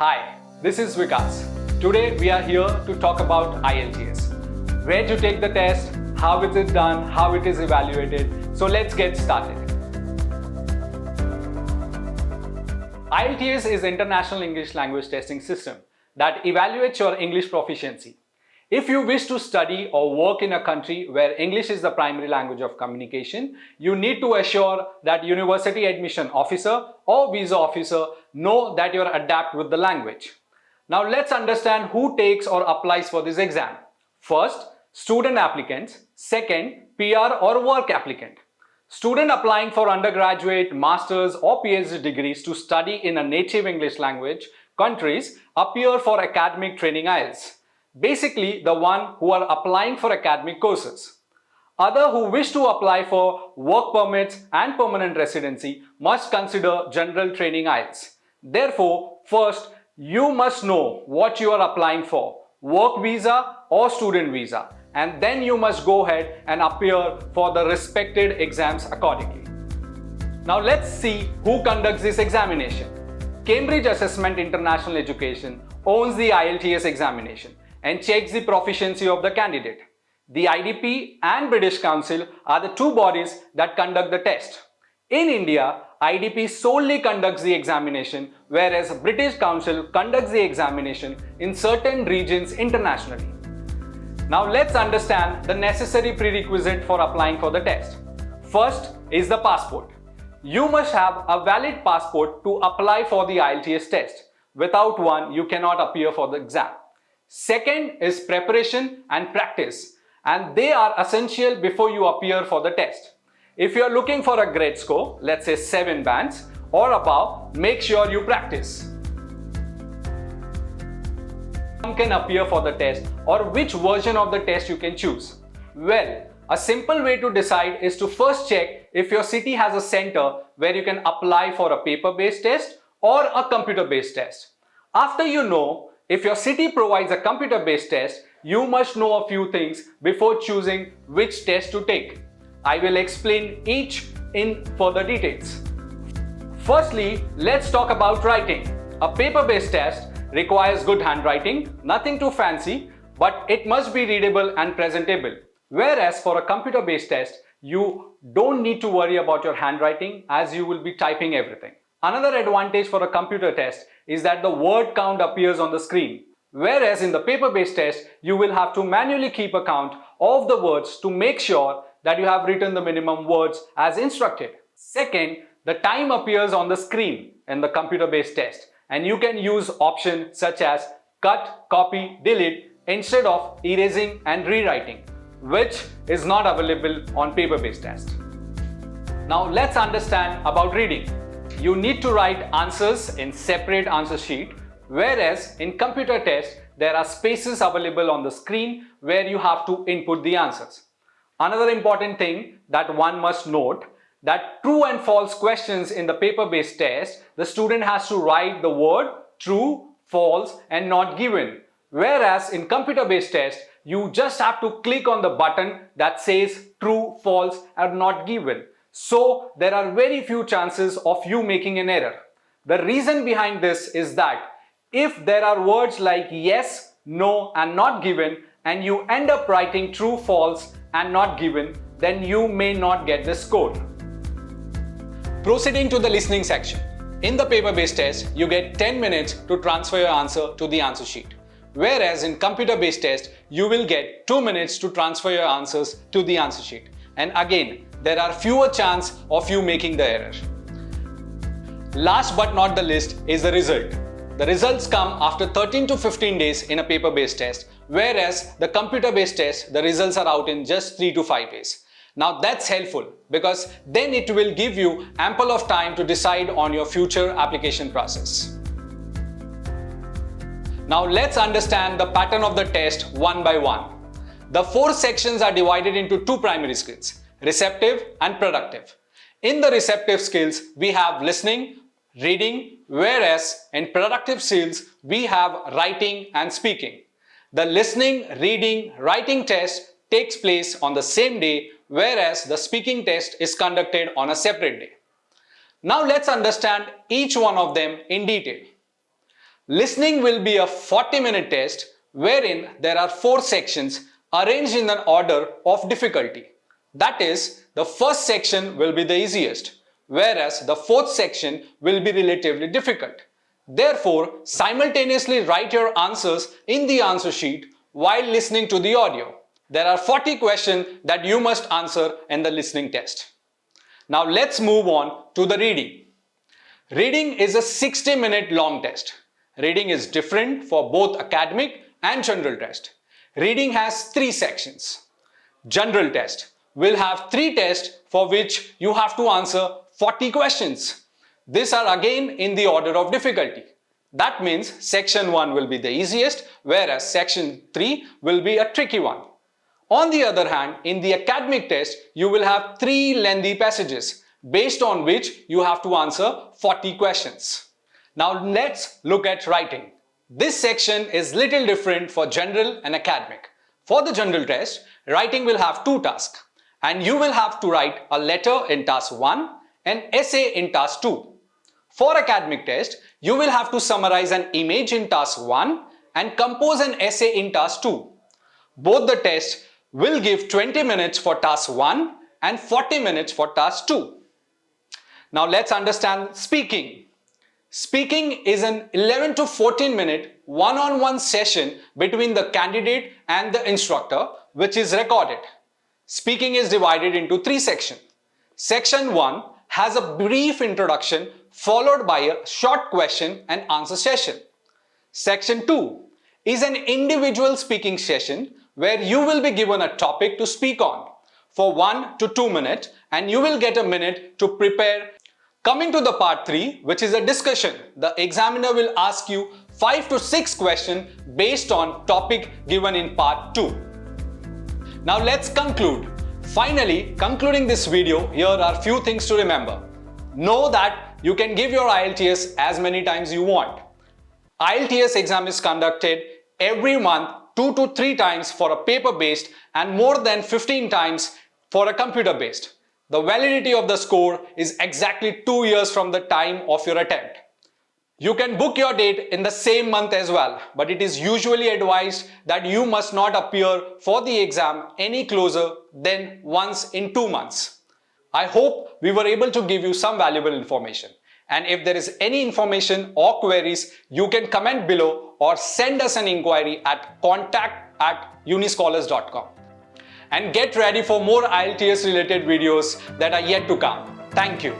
Hi, this is Vikas. Today we are here to talk about IELTS. Where to take the test, how is it done, how it is evaluated. So let's get started. IELTS is International English Language Testing System that evaluates your English proficiency. If you wish to study or work in a country where English is the primary language of communication, you need to assure that university admission officer or visa officer know that you are adept with the language. Now let's understand who takes or applies for this exam. First, student applicants. Second, PR or work applicant. Student applying for undergraduate, master's or PhD degrees to study in a native English language countries appear for academic training IELTS. Basically, the one who are applying for academic courses. Other who wish to apply for work permits and permanent residency must consider general training IELTS. Therefore, first, you must know what you are applying for, work visa or student visa, and then you must go ahead and appear for the respected exams accordingly. Now let's see who conducts this examination. Cambridge Assessment International Education owns the IELTS examination and checks the proficiency of the candidate. The IDP and British Council are the two bodies that conduct the test. In India, IDP solely conducts the examination, whereas British Council conducts the examination in certain regions internationally. Now let's understand the necessary prerequisite for applying for the test. First is the passport. You must have a valid passport to apply for the IELTS test. Without one, you cannot appear for the exam. Second is preparation and practice, and they are essential before you appear for the test. If you are looking for a grade score, let's say 7 bands or above, make sure you practice. One can appear for the test, or which version of the test you can choose. Well, a simple way to decide is to first check if your city has a center where you can apply for a paper-based test or a computer-based test. After you know if your city provides a computer-based test, you must know a few things before choosing which test to take. I will explain each in further details. Firstly, let's talk about writing. A paper-based test requires good handwriting, nothing too fancy, but it must be readable and presentable. Whereas for a computer-based test, you don't need to worry about your handwriting as you will be typing everything. Another advantage for a computer test is that the word count appears on the screen. Whereas in the paper-based test, you will have to manually keep a count of the words to make sure that you have written the minimum words as instructed. Second, the time appears on the screen in the computer-based test, and you can use options such as cut, copy, delete instead of erasing and rewriting, which is not available on paper-based test. Now let's understand about reading. You need to write answers in separate answer sheet, whereas in computer test, there are spaces available on the screen where you have to input the answers. Another important thing that one must note, that true and false questions in the paper-based test, the student has to write the word true, false and not given. Whereas in computer-based test, you just have to click on the button that says true, false and not given. So there are very few chances of you making an error. The reason behind this is that if there are words like yes, no and not given, and you end up writing true, false and not given, then you may not get the score. Proceeding to the listening section. In the paper-based test, you get 10 minutes to transfer your answer to the answer sheet. Whereas in computer-based test, you will get 2 minutes to transfer your answers to the answer sheet. And again, there are fewer chances of you making the error. Last but not the least is the result. The results come after 13 to 15 days in a paper-based test, whereas the computer-based test, the results are out in just 3 to 5 days. Now that's helpful because then it will give you ample of time to decide on your future application process. Now let's understand the pattern of the test one by one. The 4 sections are divided into 2 primary skills, receptive and productive. In the receptive skills, we have listening, reading, whereas in productive skills, we have writing and speaking. The listening, reading, writing test takes place on the same day, whereas the speaking test is conducted on a separate day. Now let's understand each one of them in detail. Listening will be a 40-minute test wherein there are 4 sections arranged in an order of difficulty. That is, the first section will be the easiest, whereas the fourth section will be relatively difficult. Therefore, simultaneously write your answers in the answer sheet while listening to the audio. There are 40 questions that you must answer in the listening test. Now let's move on to the reading. Reading is a 60-minute long test. Reading is different for both academic and general test. Reading has 3 sections. General test will have 3 tests for which you have to answer 40 questions. These are again in the order of difficulty. That means section 1 will be the easiest, whereas section 3 will be a tricky one. On the other hand, in the academic test, you will have 3 lengthy passages based on which you have to answer 40 questions. Now let's look at writing. This section is little different for general and academic. For the general test, writing will have 2 tasks, and you will have to write a letter in task 1 and essay in task 2. For academic test, you will have to summarize an image in task 1 and compose an essay in task 2. Both the tests will give 20 minutes for task 1 and 40 minutes for task 2. Now let's understand speaking. Speaking is an 11 to 14 minute one-on-one session between the candidate and the instructor, which is recorded. Speaking is divided into 3 sections. Section 1 has a brief introduction followed by a short question and answer session. Section 2 is an individual speaking session where you will be given a topic to speak on for 1 to 2 minutes, and you will get a minute to prepare. Coming to the part 3, which is a discussion, the examiner will ask you 5 to 6 questions based on topic given in part 2. Now let's conclude. Finally, concluding this video, here are few things to remember. Know that you can give your IELTS as many times you want. IELTS exam is conducted every month 2 to 3 times for a paper-based and more than 15 times for a computer-based. The validity of the score is exactly 2 years from the time of your attempt. You can book your date in the same month as well, but it is usually advised that you must not appear for the exam any closer than once in 2 months. I hope we were able to give you some valuable information. And if there is any information or queries, you can comment below or send us an inquiry at contact@unischolars.com. And get ready for more IELTS related videos that are yet to come. Thank you.